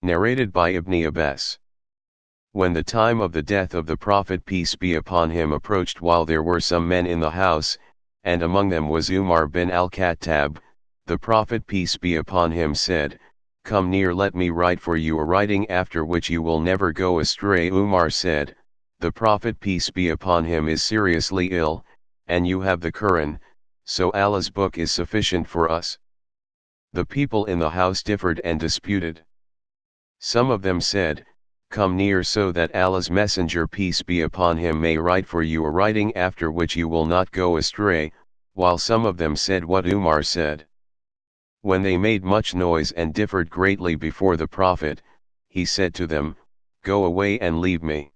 Narrated by Ibn Abbas. When the time of the death of the Prophet peace be upon him approached, while there were some men in the house, and among them was Umar bin al-Khattab, the Prophet peace be upon him said, "Come near, let me write for you a writing after which you will never go astray." Umar said, "The Prophet peace be upon him is seriously ill, and you have the Qur'an, so Allah's book is sufficient for us." The people in the house differed and disputed. Some of them said, "Come near so that Allah's Messenger peace be upon him may write for you a writing after which you will not go astray," while some of them said what Umar said. When they made much noise and differed greatly before the Prophet, he said to them, "Go away and leave me."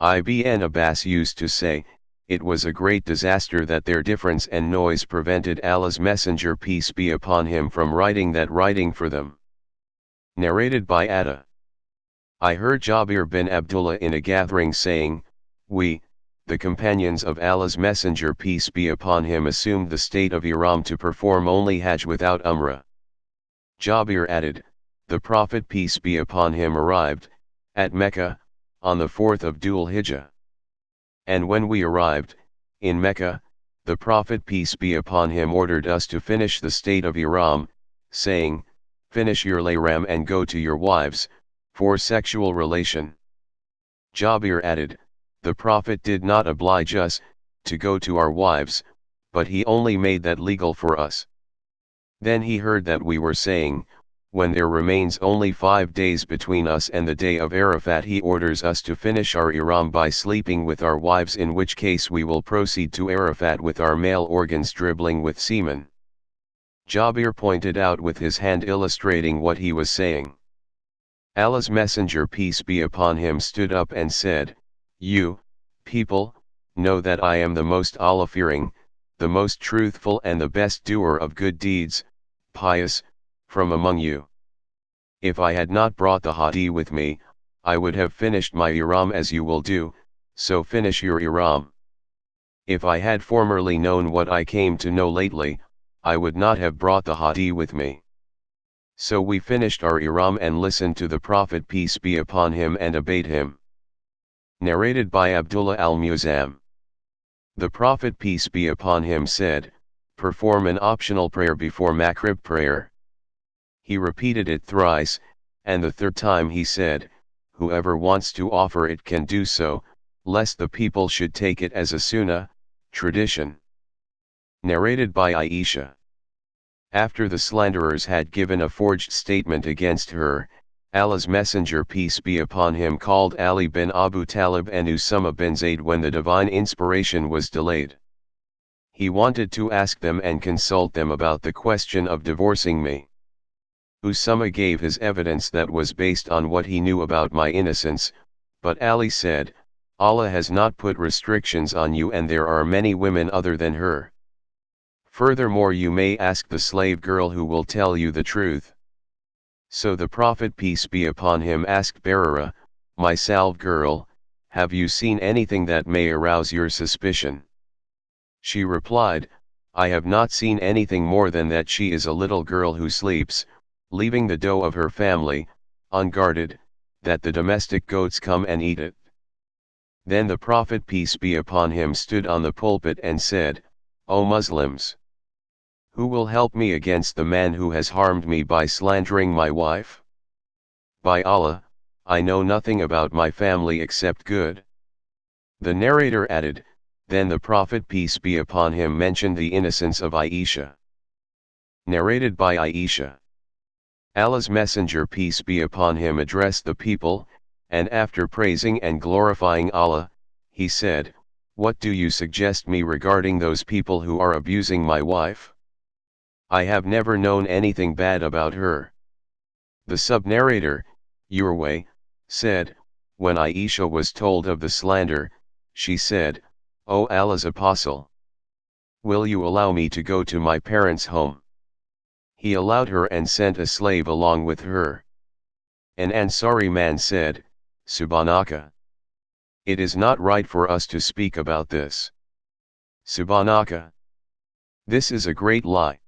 Ibn Abbas used to say, it was a great disaster that their difference and noise prevented Allah's Messenger peace be upon him from writing that writing for them. Narrated by Atta. I heard Jabir bin Abdullah in a gathering saying, "We, the companions of Allah's Messenger peace be upon him, assumed the state of Ihram to perform only Hajj without Umrah." Jabir added, "The Prophet peace be upon him arrived, at Mecca, on the 4th of Dhul Hijjah. And when we arrived, in Mecca, the Prophet peace be upon him ordered us to finish the state of Ihram, saying, 'Finish your ihram and go to your wives, for sexual relation.'" Jabir added, "The Prophet did not oblige us, to go to our wives, but he only made that legal for us. Then he heard that we were saying, 'When there remains only 5 days between us and the day of Arafat, he orders us to finish our ihram by sleeping with our wives, in which case we will proceed to Arafat with our male organs dribbling with semen.'" Jabir pointed out with his hand, illustrating what he was saying. Allah's Messenger peace be upon him stood up and said, "You, people, know that I am the most Allah-fearing, the most truthful and the best doer of good deeds, pious, from among you. If I had not brought the Hadith with me, I would have finished my ihram as you will do, so finish your ihram. If I had formerly known what I came to know lately, I would not have brought the Hadith with me." So we finished our ihram and listened to the Prophet peace be upon him and obeyed him. Narrated by Abdullah al-Muzam. The Prophet peace be upon him said, "Perform an optional prayer before Maghrib prayer." He repeated it thrice, and the third time he said, "Whoever wants to offer it can do so, lest the people should take it as a sunnah, tradition." Narrated by Aisha. After the slanderers had given a forged statement against her, Allah's Messenger peace be upon him called Ali bin Abu Talib and Usama bin Zayd when the divine inspiration was delayed. He wanted to ask them and consult them about the question of divorcing me. Usama gave his evidence that was based on what he knew about my innocence, but Ali said, "Allah has not put restrictions on you, and there are many women other than her. Furthermore, you may ask the slave girl who will tell you the truth." So the Prophet peace be upon him asked Barira, "My salve girl, have you seen anything that may arouse your suspicion?" She replied, "I have not seen anything more than that she is a little girl who sleeps, leaving the dough of her family, unguarded, that the domestic goats come and eat it." Then the Prophet peace be upon him stood on the pulpit and said, "O Muslims! Who will help me against the man who has harmed me by slandering my wife? By Allah, I know nothing about my family except good." The narrator added, "Then the Prophet peace be upon him mentioned the innocence of Aisha." Narrated by Aisha. Allah's Messenger peace be upon him addressed the people, and after praising and glorifying Allah, he said, "What do you suggest me regarding those people who are abusing my wife? I have never known anything bad about her." The sub-narrator, Urway, said, "When Aisha was told of the slander, she said, 'O Allah's Apostle, will you allow me to go to my parents' home?' He allowed her and sent a slave along with her. An Ansari man said, 'Subhanaka. It is not right for us to speak about this. Subhanaka. This is a great lie.